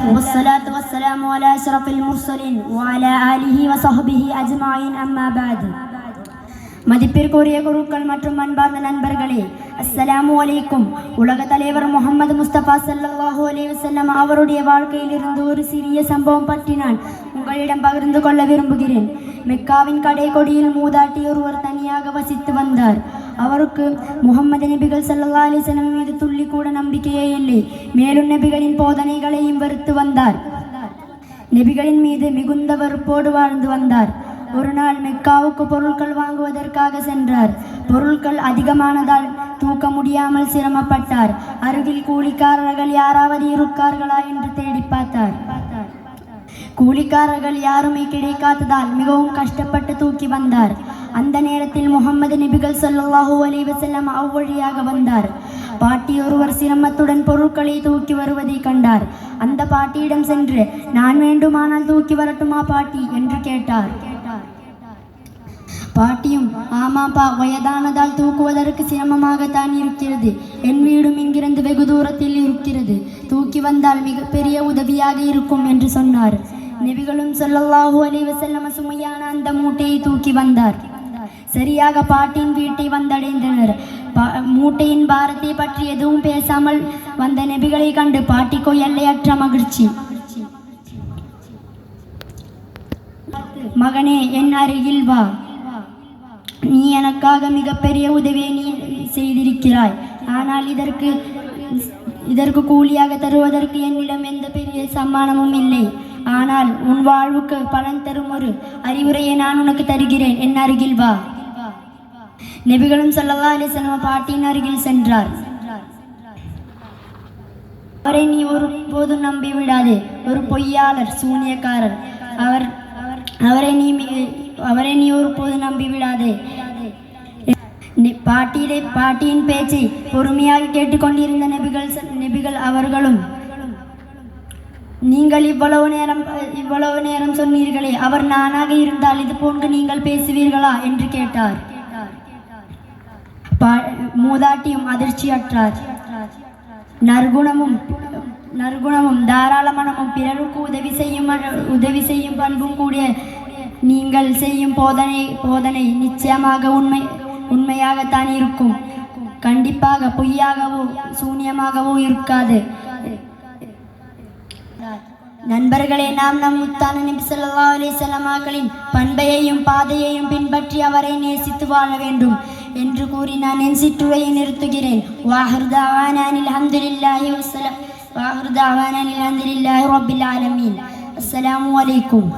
والصلاة والسلام على أشرف المرسلين وعلى آله وصحبه أجمعين أما بعد. மதிப்பிற்குரிய குருக்கள் மற்றும் அன்பார்ந்த நண்பர்களே, அஸ்ஸலாமு அலைக்கும். உலக தலைவர் முஹம்மது முஸ்தபா ஸல்லல்லாஹு அலைஹி வஸல்லம் அவருடைய வாழ்க்கையில் இருந்து ஒரு சிறிய சம்பவம் பற்றி நான் உங்களிடம் பகிர்ந்து கொள்ள விரும்புகிறேன். மெக்காவின் கடைக்கொடியில் மூதாட்டி ஒருவர் தனியாக வசித்து வந்தார். அவருக்கு முஹம்மது நபிகள் ஸல்லல்லாஹு அலைஹி வஸல்லம் மீது துள்ளி கூட நம்பிக்கையே இல்லை. மேலும் நபிகளின் போதனைகளையும் வெறுத்து வந்தார். நபிகளின் மீது மிகுந்த வெறுப்போடு வாழ்ந்து வந்தார். ஒரு நாள் மெக்காவுக்கு பொருட்கள் வாங்குவதற்காக சென்றார். பொருட்கள் அதிகமானதால் தூக்க முடியாமல் சிரமப்பட்டார். அருகில் கூலிக்காரர்கள் யாராவது இருக்கார்களா என்று தேடி பார்த்தார். கூலிக்காரர்கள் யாருமே கிடைக்காததால் மிகவும் கஷ்டப்பட்டு தூக்கி வந்தார். அந்த நேரத்தில் முஹம்மது நபிகள் ஸல்லல்லாஹு அலைஹி வஸல்லம் அவ்வழியாக வந்தார். பாட்டி ஒருவர் சிரமத்துடன் பொருட்களை தூக்கி வருவதை கண்டார். அந்த பாட்டியிடம் சென்று, நான் வேண்டுமானால் தூக்கி வரட்டுமா பாட்டி என்று கேட்டார். பாட்டியும், ஆமாப்பா, வயதானதால் தூக்குவதற்கு சிரமமாகத்தான் இருக்கிறது. என் வீடும் இங்கிருந்து வெகு தூரத்தில் இருக்கிறது. தூக்கி வந்தால் மிகப்பெரிய உதவியாக இருக்கும் என்று சொன்னார். நபிகளும் ஸல்லல்லாஹு அலைஹி வஸல்லம் சுமையான அந்த மூட்டையை தூக்கி வந்தார். சரியாக பாட்டியின் வீட்டை வந்தடைந்தனர். மூட்டையின் பாரத்தை பற்றி எதுவும் பேசாமல் வந்த நபிகளை கண்டு பாட்டிக்கோ எல்லையற்ற மகிழ்ச்சி. மகனே, என் அருகில் வா. நீ எனக்காக மிகப்பெரிய உதவியை நீ செய்திருக்கிறாய். ஆனால் இதற்கு கூலியாக தருவதற்கு என்னிடம் எந்த பெரிய சம்மானமும் இல்லை. ஆனால் உன் வாழ்வுக்கு பலன் தரும் ஒரு அறிவுரையை நான் உனக்கு தருகிறேன். என் அருகில் வா. நபிகளும் ஸல்லல்லாஹு அலைஹி வஸல்லம் பாட்டியின் அருகில் சென்றார். அவரை நீ ஒருபோதும் நம்பி விடாதே. ஒரு பொய்யாளர், சூனியக்காரர். அவரை நீ ஒருபோது நம்பி விடாதே. பாட்டியின் பேச்சை பொறுமையாக கேட்டுக்கொண்டிருந்த நபிகள் அவர்களும், நீங்கள் இவ்வளவு நேரம் சொன்னீர்களே, அவர் நானாக இருந்தால் இது போன்று நீங்கள் பேசுவீர்களா என்று கேட்டார். மூதாட்டியும் அதிர்ச்சியற்றார். நற்குணமும் தாராள மனமும் பிறருக்கு உதவி செய்யும் பண்பும் கூடிய நீங்கள் செய்யும் போதனை நிச்சயமாக உண்மையாகத்தான் இருக்கும். கண்டிப்பாக பொய்யாகவோ சூன்யமாகவோ இருக்காது. நண்பர்களே, நாம் நம் முத்தான நபி ஸல்லல்லாஹு அலைஹி வஸல்லம் அவர்களின் பண்பையையும் பாதையையும் பின்பற்றி அவரை நேசித்து வாழ வேண்டும் என்று கூறி நான் என் சிற்றுரையை நிறுத்துகிறேன். வாஹிரு தஅவானா அல்ஹம்துலில்லாஹி ரப்பில் ஆலமீன். அஸ்ஸலாமு அலைக்கும்.